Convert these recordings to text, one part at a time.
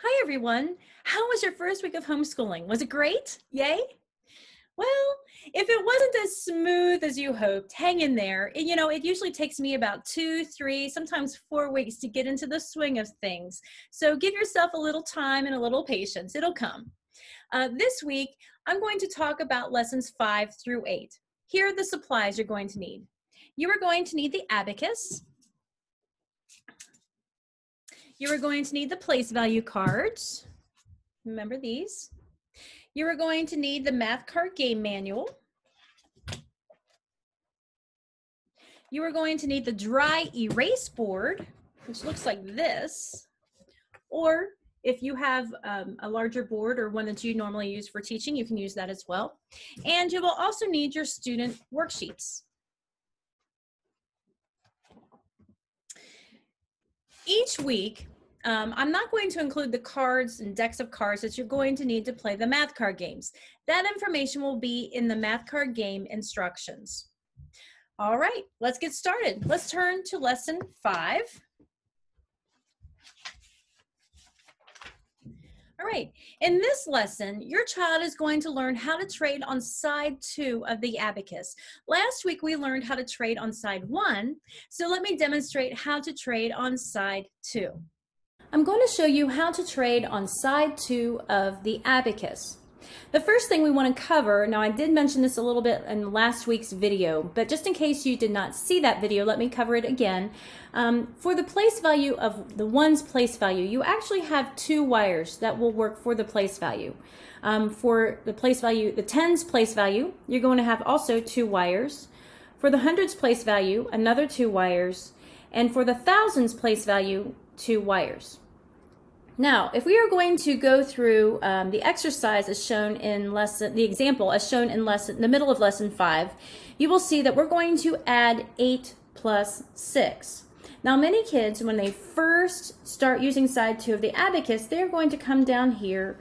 Hi, everyone. How was your first week of homeschooling? Was it great? Yay? Well, if it wasn't as smooth as you hoped, hang in there. It usually takes me about 2, 3, sometimes 4 weeks to get into the swing of things. So give yourself a little time and a little patience. It'll come. This week, I'm going to talk about lessons 5 through 8. Here are the supplies you're going to need. You are going to need the abacus. You are going to need the place value cards. Remember these. You are going to need the math card game manual. You are going to need the dry erase board, which looks like this. Or if you have a larger board or one that you normally use for teaching, you can use that as well. And you will also need your student worksheets. Each week, I'm not going to include the cards and decks of cards that you're going to need to play the math card games. That information will be in the math card game instructions. All right, let's get started. Let's turn to lesson 5. All right, in this lesson, your child is going to learn how to trade on side 2 of the abacus. Last week, we learned how to trade on side 1, so let me demonstrate how to trade on side 2. I'm going to show you how to trade on side 2 of the abacus. The first thing we want to cover, now I did mention this a little bit in last week's video, but just in case you did not see that video, let me cover it again. For the place value of the 1's place value, you actually have 2 wires that will work for the place value. For the place value, the 10's place value, you're going to have also 2 wires. For the 100's place value, another 2 wires. And for the 1000's place value, 2 wires. Now, if we are going to go through the exercise as shown in the example as shown in the middle of lesson 5, you will see that we're going to add 8 plus 6. Now, many kids, when they first start using side 2 of the abacus, they're going to come down here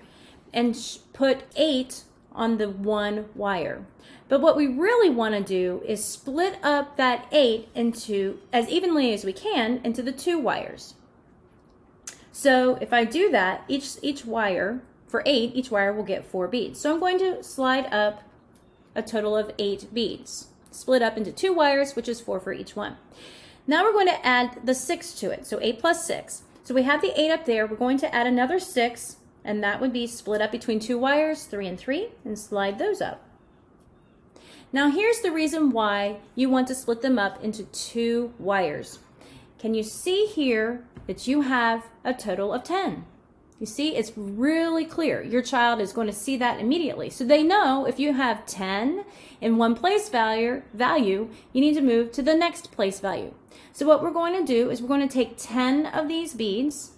and put 8 on the 1 wire. But what we really want to do is split up that 8 into, as evenly as we can, into the 2 wires. So if I do that, each wire, for 8, each wire will get 4 beads. So I'm going to slide up a total of 8 beads, split up into 2 wires, which is 4 for each one. Now we're going to add the 6 to it, so 8 plus 6. So we have the 8 up there, we're going to add another 6, and that would be split up between 2 wires, 3 and 3, and slide those up. Now here's the reason why you want to split them up into 2 wires. Can you see here that you have a total of 10? You see, it's really clear. Your child is going to see that immediately. So they know if you have 10 in one place value, you need to move to the next place value. So what we're going to do is we're going to take 10 of these beads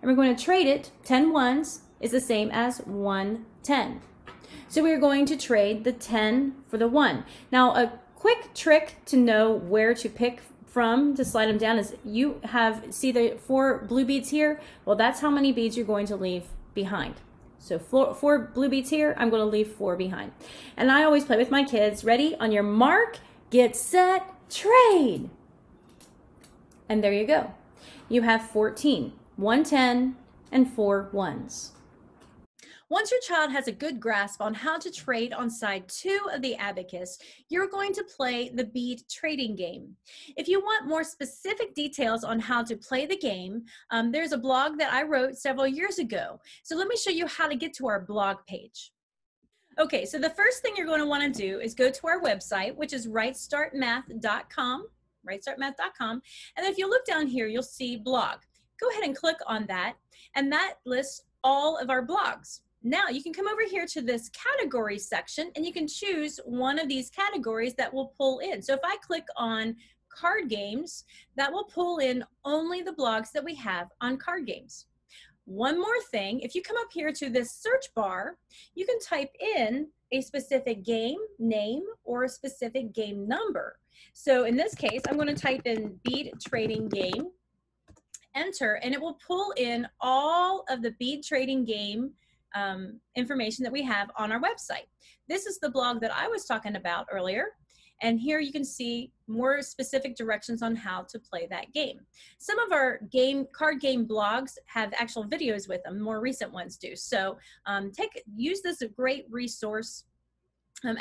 and we're going to trade it. 10 ones is the same as 1 10. So we're going to trade the 10 for the 1. Now, a quick trick to know where to pick from to slide them down is you see the 4 blue beads here? Well, that's how many beads you're going to leave behind. So 4 blue beads here, I'm going to leave 4 behind. And I always play with my kids. Ready? On your mark, get set, trade. And there you go. You have 14, 1 10, and 4 1s. Once your child has a good grasp on how to trade on side 2 of the abacus, you're going to play the bead trading game. If you want more specific details on how to play the game, there's a blog that I wrote several years ago. So let me show you how to get to our blog page. Okay, so the first thing you're going to want to do is go to our website, which is rightstartmath.com, rightstartmath.com. And if you look down here, you'll see blog. Go ahead and click on that, and that lists all of our blogs. Now you can come over here to this category section and you can choose one of these categories that will pull in. So if I click on card games, that will pull in only the blogs that we have on card games. One more thing, if you come up here to this search bar, you can type in a specific game name or a specific game number. So in this case, I'm going to type in bead trading game, enter, and it will pull in all of the bead trading game information that we have on our website. This is the blog that I was talking about earlier, And here you can see more specific directions on how to play that game. Some of our card game blogs have actual videos with them, more recent ones do. So use this as a great resource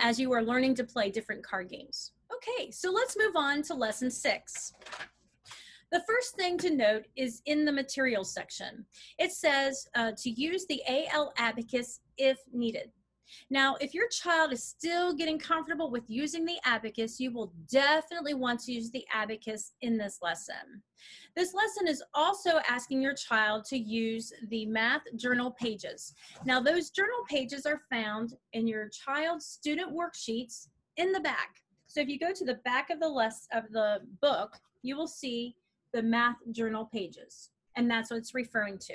as you are learning to play different card games. Okay, so let's move on to lesson 6. The first thing to note is in the materials section. It says to use the AL Abacus if needed. Now, if your child is still getting comfortable with using the abacus, you will definitely want to use the abacus in this lesson. This lesson is also asking your child to use the math journal pages. Now, those journal pages are found in your child's student worksheets in the back. So if you go to the back of the book, you will see the math journal pages, and that's what it's referring to.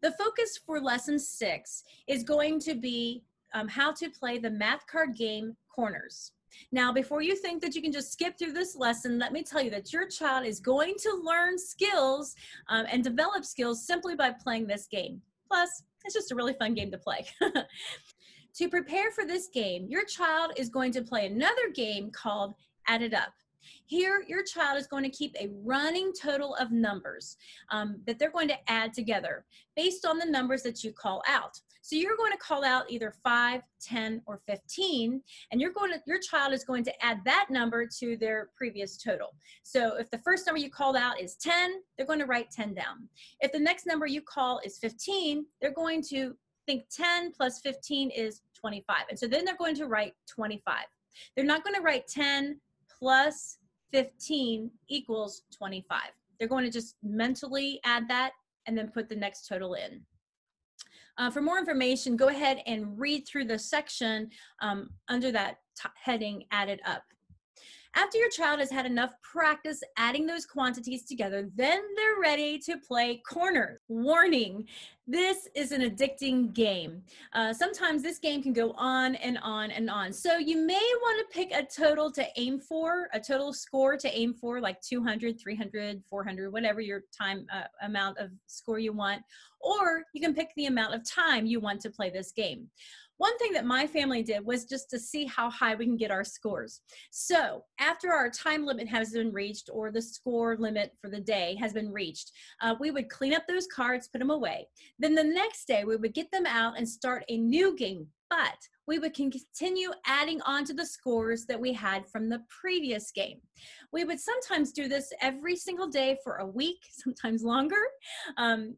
The focus for lesson 6 is going to be how to play the math card game Corners. Now, before you think that you can just skip through this lesson, let me tell you that your child is going to learn skills and develop skills simply by playing this game. Plus, it's just a really fun game to play. To prepare for this game, your child is going to play another game called Add It Up. Here, your child is going to keep a running total of numbers that they're going to add together based on the numbers that you call out. So you're going to call out either 5, 10, or 15, and your child is going to add that number to their previous total. So if the first number you called out is 10, they're going to write 10 down. If the next number you call is 15, they're going to think 10 plus 15 is 25. And so then they're going to write 25. They're not going to write 10 plus 15 equals 25. They're going to just mentally add that and then put the next total in. For more information, go ahead and read through the section under that heading, Add It Up. After your child has had enough practice adding those quantities together, then they're ready to play Corners. Warning, this is an addicting game. Sometimes this game can go on and on and on. So you may want to pick a total to aim for, a total score to aim for, like 200, 300, 400, whatever your time amount of score you want. Or you can pick the amount of time you want to play this game. One thing that my family did was just to see how high we can get our scores. So after our time limit has been reached, or the score limit for the day has been reached, we would clean up those cards, put them away. Then the next day we would get them out and start a new game, but we would continue adding on to the scores that we had from the previous game. We would sometimes do this every single day for a week, sometimes longer.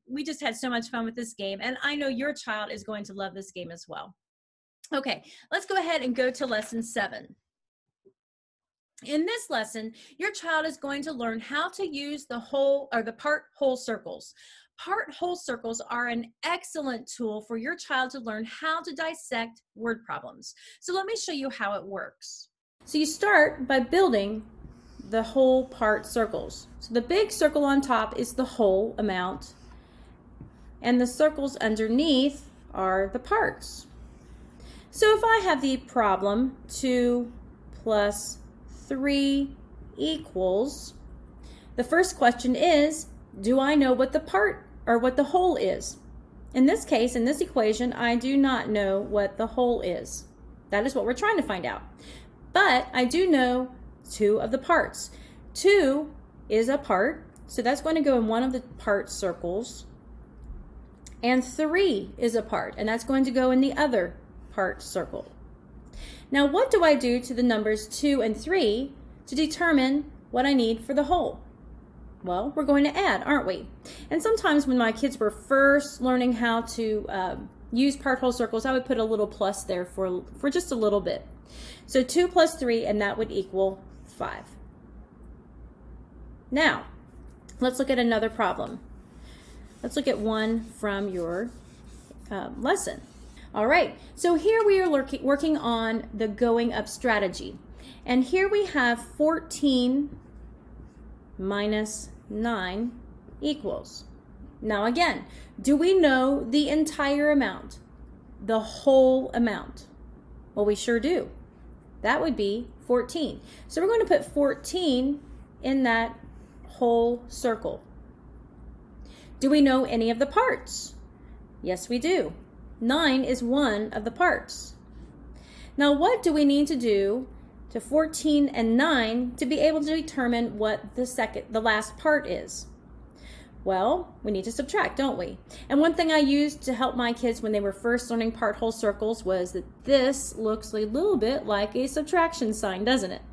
We just had so much fun with this game, and I know your child is going to love this game as well. Okay, let's go ahead and go to lesson 7. In this lesson, your child is going to learn how to use the part-whole circles. Part-whole circles are an excellent tool for your child to learn how to dissect word problems. So let me show you how it works. So you start by building the whole part circles. So the big circle on top is the whole amount, and the circles underneath are the parts. So if I have the problem 2 plus 3 equals, the first question is, do I know what the part or what the whole is? In this case, in this equation, I do not know what the whole is. That is what we're trying to find out. But I do know 2 of the parts. 2 is a part, so that's going to go in one of the part circles. And 3 is a part, and that's going to go in the other part circle. Now, what do I do to the numbers 2 and 3 to determine what I need for the whole? Well, we're going to add, aren't we? And sometimes when my kids were first learning how to use part-whole circles, I would put a little plus there for just a little bit. So 2 plus 3, and that would equal 5. Now, let's look at another problem. Let's look at one from your lesson. All right, so here we are working on the going up strategy. And here we have 14 minus 9 equals. Now again, do we know the entire amount? The whole amount? Well, we sure do. That would be 14. So we're going to put 14 in that whole circle. Do we know any of the parts? Yes, we do. 9 is one of the parts. Now, what do we need to do to 14 and 9 to be able to determine what the last part is? Well, we need to subtract, don't we? And one thing I used to help my kids when they were first learning part whole circles was that this looks a little bit like a subtraction sign, doesn't it?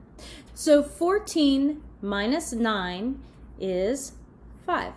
So 14 minus 9 is 5.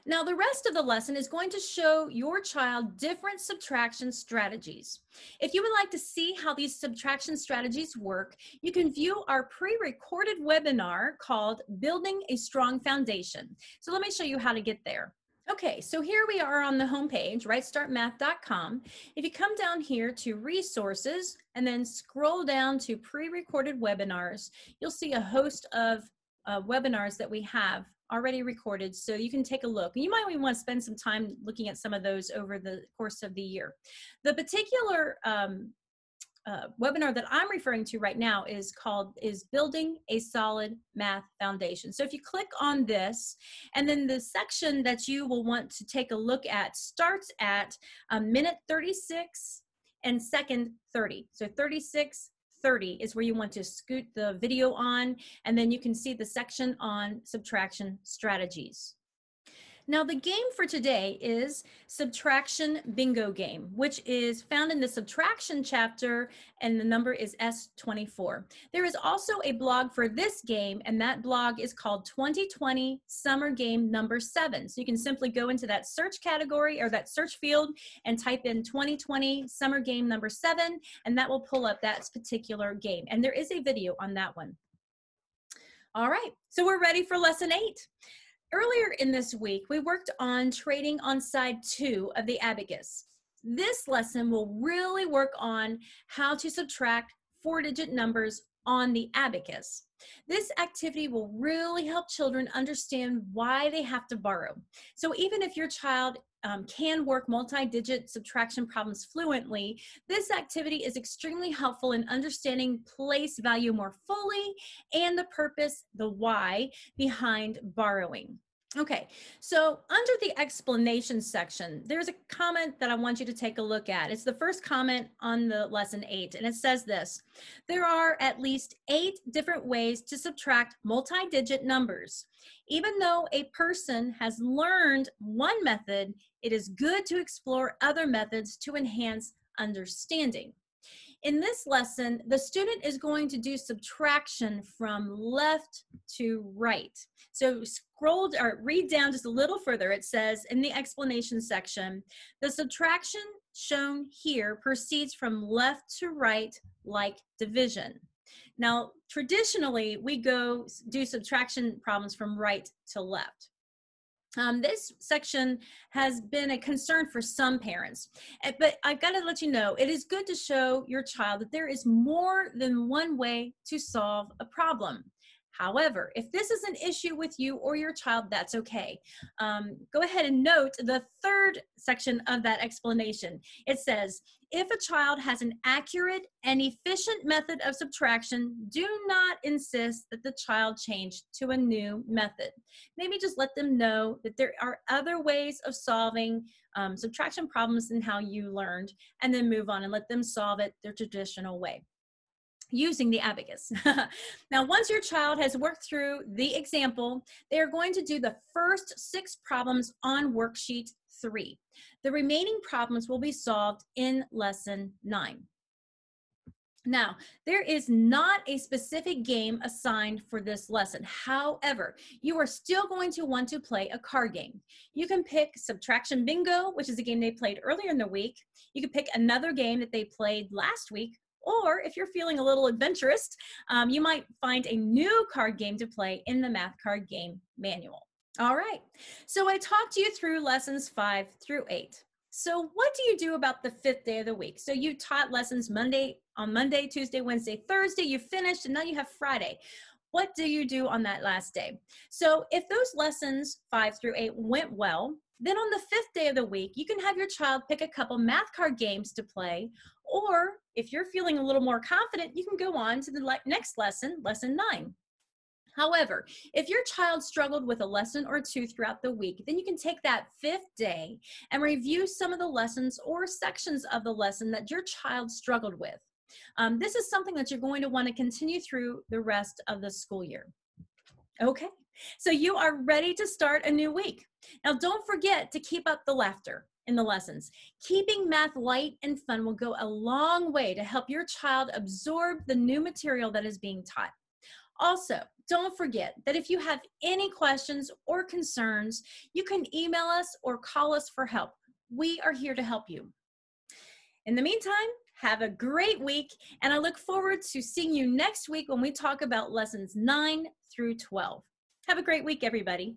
Now, the rest of the lesson is going to show your child different subtraction strategies. If you would like to see how these subtraction strategies work, you can view our pre-recorded webinar called Building a Strong Foundation. So let me show you how to get there. Okay, so here we are on the home page, rightstartmath.com. If you come down here to resources and then scroll down to pre-recorded webinars, you'll see a host of webinars that we have already recorded, so you can take a look. You might even want to spend some time looking at some of those over the course of the year. The particular webinar that I'm referring to right now is Building a Solid Math Foundation. So if you click on this, and then the section that you will want to take a look at starts at minute 36 and second 30. So 36:30 is where you want to scoot the video on, and then you can see the section on subtraction strategies. Now, the game for today is Subtraction Bingo Game, which is found in the subtraction chapter, and the number is S24. There is also a blog for this game, and that blog is called 2020 Summer Game Number 7. So you can simply go into that search category or that search field and type in 2020 Summer Game Number 7, and that will pull up that particular game. And there is a video on that one. All right, so we're ready for lesson 8. Earlier in this week, we worked on trading on side 2 of the abacus. This lesson will really work on how to subtract 4-digit numbers on the abacus. This activity will really help children understand why they have to borrow. So even if your child can work multi-digit subtraction problems fluently, this activity is extremely helpful in understanding place value more fully and the purpose, the why, behind borrowing. Okay, so under the explanation section, there's a comment that I want you to take a look at. It's the first comment on the lesson 8, and it says this: there are at least 8 different ways to subtract multi-digit numbers. Even though a person has learned one method, it is good to explore other methods to enhance understanding. In this lesson, the student is going to do subtraction from left to right. So scroll or read down just a little further. It says in the explanation section, the subtraction shown here proceeds from left to right like division. Now, traditionally, we do subtraction problems from right to left. This section has been a concern for some parents, but I've got to let you know, it is good to show your child that there is more than one way to solve a problem. However, if this is an issue with you or your child, that's okay. Go ahead and note the third section of that explanation. It says, if a child has an accurate and efficient method of subtraction, do not insist that the child change to a new method. Maybe just let them know that there are other ways of solving subtraction problems than how you learned, and then move on and let them solve it their traditional way, using the abacus. Now, once your child has worked through the example, they are going to do the first 6 problems on worksheet 3. The remaining problems will be solved in lesson 9. Now, there is not a specific game assigned for this lesson. However, you are still going to want to play a card game. You can pick Subtraction Bingo, which is a game they played earlier in the week. You can pick another game that they played last week, or if you're feeling a little adventurous, you might find a new card game to play in the Math Card Game Manual. All right, so I talked you through lessons 5 through 8. So what do you do about the 5th day of the week? So you taught lessons on Monday, Tuesday, Wednesday, Thursday, you finished, and now you have Friday. What do you do on that last day? So if those lessons 5 through 8 went well, then on the 5th day of the week, you can have your child pick a couple math card games to play, or if you're feeling a little more confident, you can go on to the next lesson, lesson 9. However, if your child struggled with a lesson or 2 throughout the week, then you can take that 5th day and review some of the lessons or sections of the lesson that your child struggled with. This is something that you're going to want to continue through the rest of the school year. Okay, so you are ready to start a new week. Now, don't forget to keep up the laughter in the lessons. Keeping math light and fun will go a long way to help your child absorb the new material that is being taught. Also, don't forget that if you have any questions or concerns, you can email us or call us for help. We are here to help you. In the meantime, have a great week, and I look forward to seeing you next week when we talk about lessons 9 through 12. Have a great week, everybody.